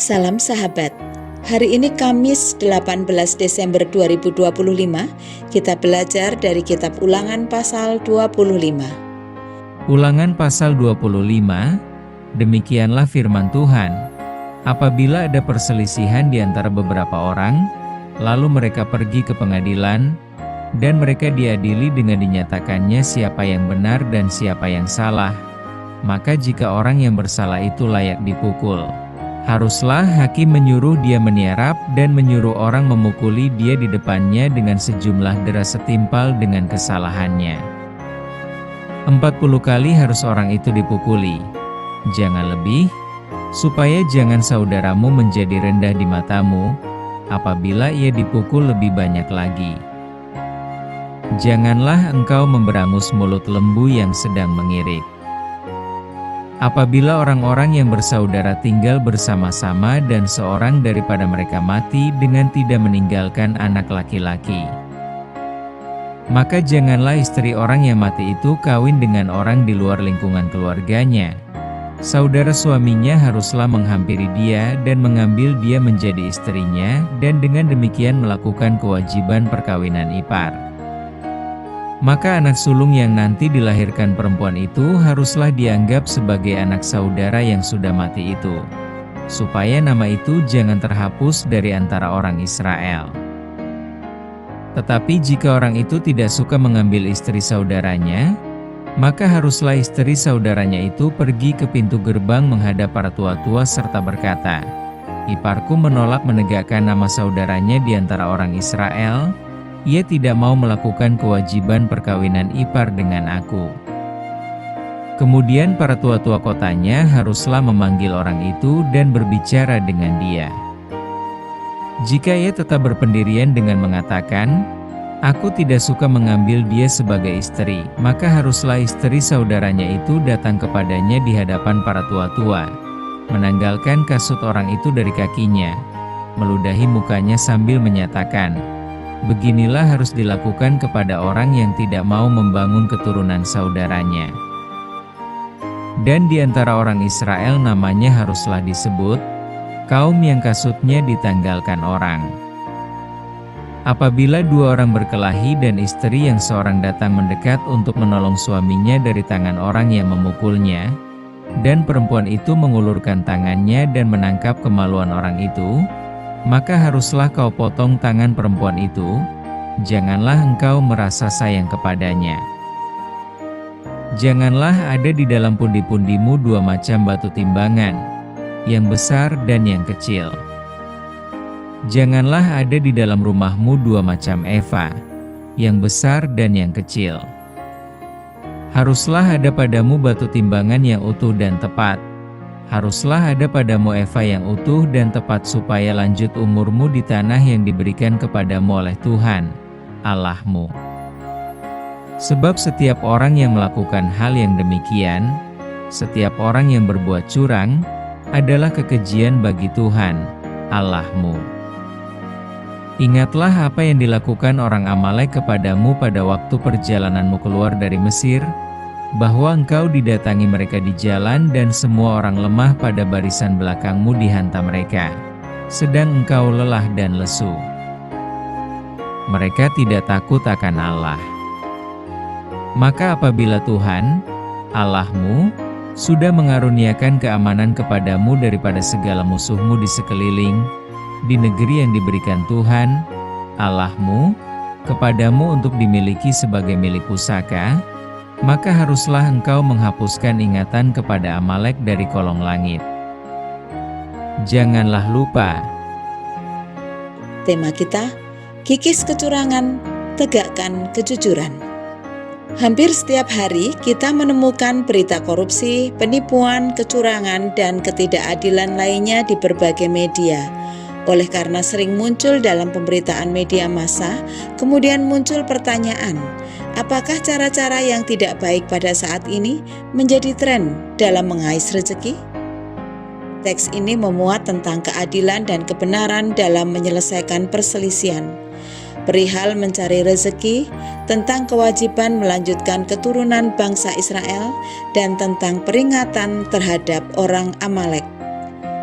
Salam sahabat. Hari ini Kamis 18 Desember 2025, kita belajar dari kitab Ulangan pasal 25. Ulangan pasal 25, demikianlah firman Tuhan. Apabila ada perselisihan di antara beberapa orang, lalu mereka pergi ke pengadilan, dan mereka diadili dengan dinyatakannya siapa yang benar dan siapa yang salah, maka jika orang yang bersalah itu layak dipukul, haruslah hakim menyuruh dia meniarap dan menyuruh orang memukuli dia di depannya dengan sejumlah dera setimpal dengan kesalahannya. 40 kali harus orang itu dipukuli, jangan lebih, supaya jangan saudaramu menjadi rendah di matamu, apabila ia dipukul lebih banyak lagi. Janganlah engkau memberangus mulut lembu yang sedang mengirik. Apabila orang-orang yang bersaudara tinggal bersama-sama dan seorang daripada mereka mati dengan tidak meninggalkan anak laki-laki, maka janganlah istri orang yang mati itu kawin dengan orang di luar lingkungan keluarganya. Saudara suaminya haruslah menghampiri dia dan mengambil dia menjadi istrinya, dan dengan demikian melakukan kewajiban perkawinan ipar. Maka anak sulung yang nanti dilahirkan perempuan itu haruslah dianggap sebagai anak saudara yang sudah mati itu, supaya nama itu jangan terhapus dari antara orang Israel. Tetapi jika orang itu tidak suka mengambil istri saudaranya, maka haruslah istri saudaranya itu pergi ke pintu gerbang menghadap para tua-tua serta berkata, "Iparku menolak menegakkan nama saudaranya di antara orang Israel. Ia tidak mau melakukan kewajiban perkawinan ipar dengan aku." Kemudian para tua-tua kotanya haruslah memanggil orang itu dan berbicara dengan dia. Jika ia tetap berpendirian dengan mengatakan, "Aku tidak suka mengambil dia sebagai istri," maka haruslah istri saudaranya itu datang kepadanya di hadapan para tua-tua, menanggalkan kasut orang itu dari kakinya, meludahi mukanya sambil menyatakan, "Beginilah harus dilakukan kepada orang yang tidak mau membangun keturunan saudaranya." Dan di antara orang Israel namanya haruslah disebut, kaum yang kasutnya ditanggalkan orang. Apabila dua orang berkelahi dan istri yang seorang datang mendekat untuk menolong suaminya dari tangan orang yang memukulnya, dan perempuan itu mengulurkan tangannya dan menangkap kemaluan orang itu, maka haruslah kau potong tangan perempuan itu, janganlah engkau merasa sayang kepadanya. Janganlah ada di dalam pundi-pundimu dua macam batu timbangan, yang besar dan yang kecil. Janganlah ada di dalam rumahmu dua macam eva, yang besar dan yang kecil. Haruslah ada padamu batu timbangan yang utuh dan tepat. Haruslah ada padamu eva yang utuh dan tepat supaya lanjut umurmu di tanah yang diberikan kepadamu oleh Tuhan, Allahmu. Sebab setiap orang yang melakukan hal yang demikian, setiap orang yang berbuat curang, adalah kekejian bagi Tuhan, Allahmu. Ingatlah apa yang dilakukan orang Amalek kepadamu pada waktu perjalananmu keluar dari Mesir, bahwa engkau didatangi mereka di jalan dan semua orang lemah pada barisan belakangmu dihantam mereka, sedang engkau lelah dan lesu. Mereka tidak takut akan Allah. Maka apabila Tuhan, Allahmu, sudah mengaruniakan keamanan kepadamu daripada segala musuhmu di sekeliling, di negeri yang diberikan Tuhan, Allahmu, kepadamu untuk dimiliki sebagai milik pusaka, maka haruslah engkau menghapuskan ingatan kepada Amalek dari kolong langit. Janganlah lupa. Tema kita, kikis kecurangan, tegakkan kejujuran. Hampir setiap hari kita menemukan berita korupsi, penipuan, kecurangan, dan ketidakadilan lainnya di berbagai media. Oleh karena sering muncul dalam pemberitaan media massa, kemudian muncul pertanyaan, apakah cara-cara yang tidak baik pada saat ini menjadi tren dalam mengais rezeki? Teks ini memuat tentang keadilan dan kebenaran dalam menyelesaikan perselisihan, perihal mencari rezeki, tentang kewajiban melanjutkan keturunan bangsa Israel, dan tentang peringatan terhadap orang Amalek.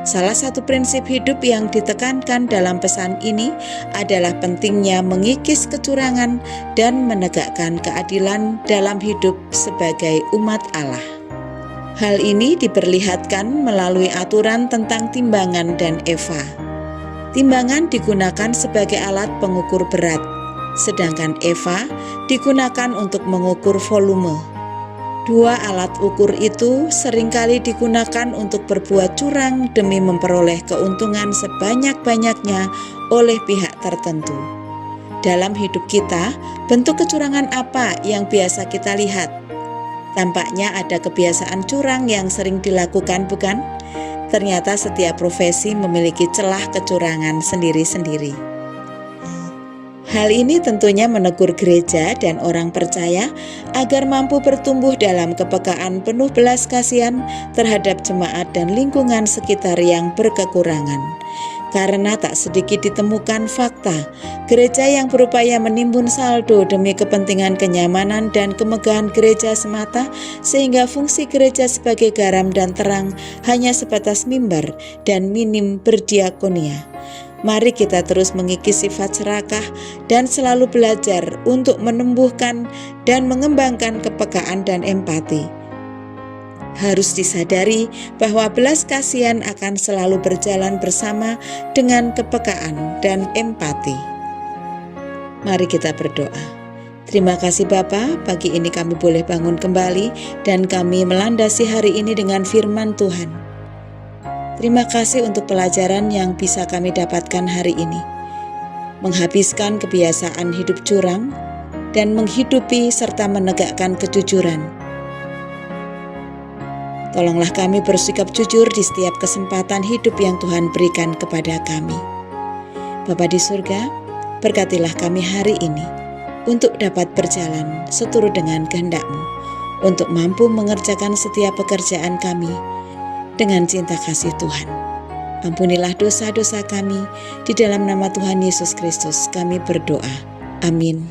Salah satu prinsip hidup yang ditekankan dalam pesan ini adalah pentingnya mengikis kecurangan dan menegakkan keadilan dalam hidup sebagai umat Allah. Hal ini diperlihatkan melalui aturan tentang timbangan dan eva. Timbangan digunakan sebagai alat pengukur berat, sedangkan eva digunakan untuk mengukur volume. Dua alat ukur itu seringkali digunakan untuk berbuat curang demi memperoleh keuntungan sebanyak-banyaknya oleh pihak tertentu. Dalam hidup kita, bentuk kecurangan apa yang biasa kita lihat? Tampaknya ada kebiasaan curang yang sering dilakukan, bukan? Ternyata setiap profesi memiliki celah kecurangan sendiri-sendiri. Hal ini tentunya menegur gereja dan orang percaya agar mampu bertumbuh dalam kepekaan penuh belas kasihan terhadap jemaat dan lingkungan sekitar yang berkekurangan. Karena tak sedikit ditemukan fakta, gereja yang berupaya menimbun saldo demi kepentingan kenyamanan dan kemegahan gereja semata, sehingga fungsi gereja sebagai garam dan terang hanya sebatas mimbar dan minim berdiakonia. Mari kita terus mengikis sifat serakah dan selalu belajar untuk menumbuhkan dan mengembangkan kepekaan dan empati. Harus disadari bahwa belas kasihan akan selalu berjalan bersama dengan kepekaan dan empati. Mari kita berdoa. Terima kasih Bapa, pagi ini kami boleh bangun kembali dan kami melandasi hari ini dengan firman Tuhan. Terima kasih untuk pelajaran yang bisa kami dapatkan hari ini. Menghabiskan kebiasaan hidup curang dan menghidupi serta menegakkan kejujuran. Tolonglah kami bersikap jujur di setiap kesempatan hidup yang Tuhan berikan kepada kami. Bapa di surga, berkatilah kami hari ini untuk dapat berjalan seturut dengan kehendak-Mu, untuk mampu mengerjakan setiap pekerjaan kami dengan cinta kasih Tuhan. Ampunilah dosa-dosa kami, di dalam nama Tuhan Yesus Kristus kami berdoa. Amin.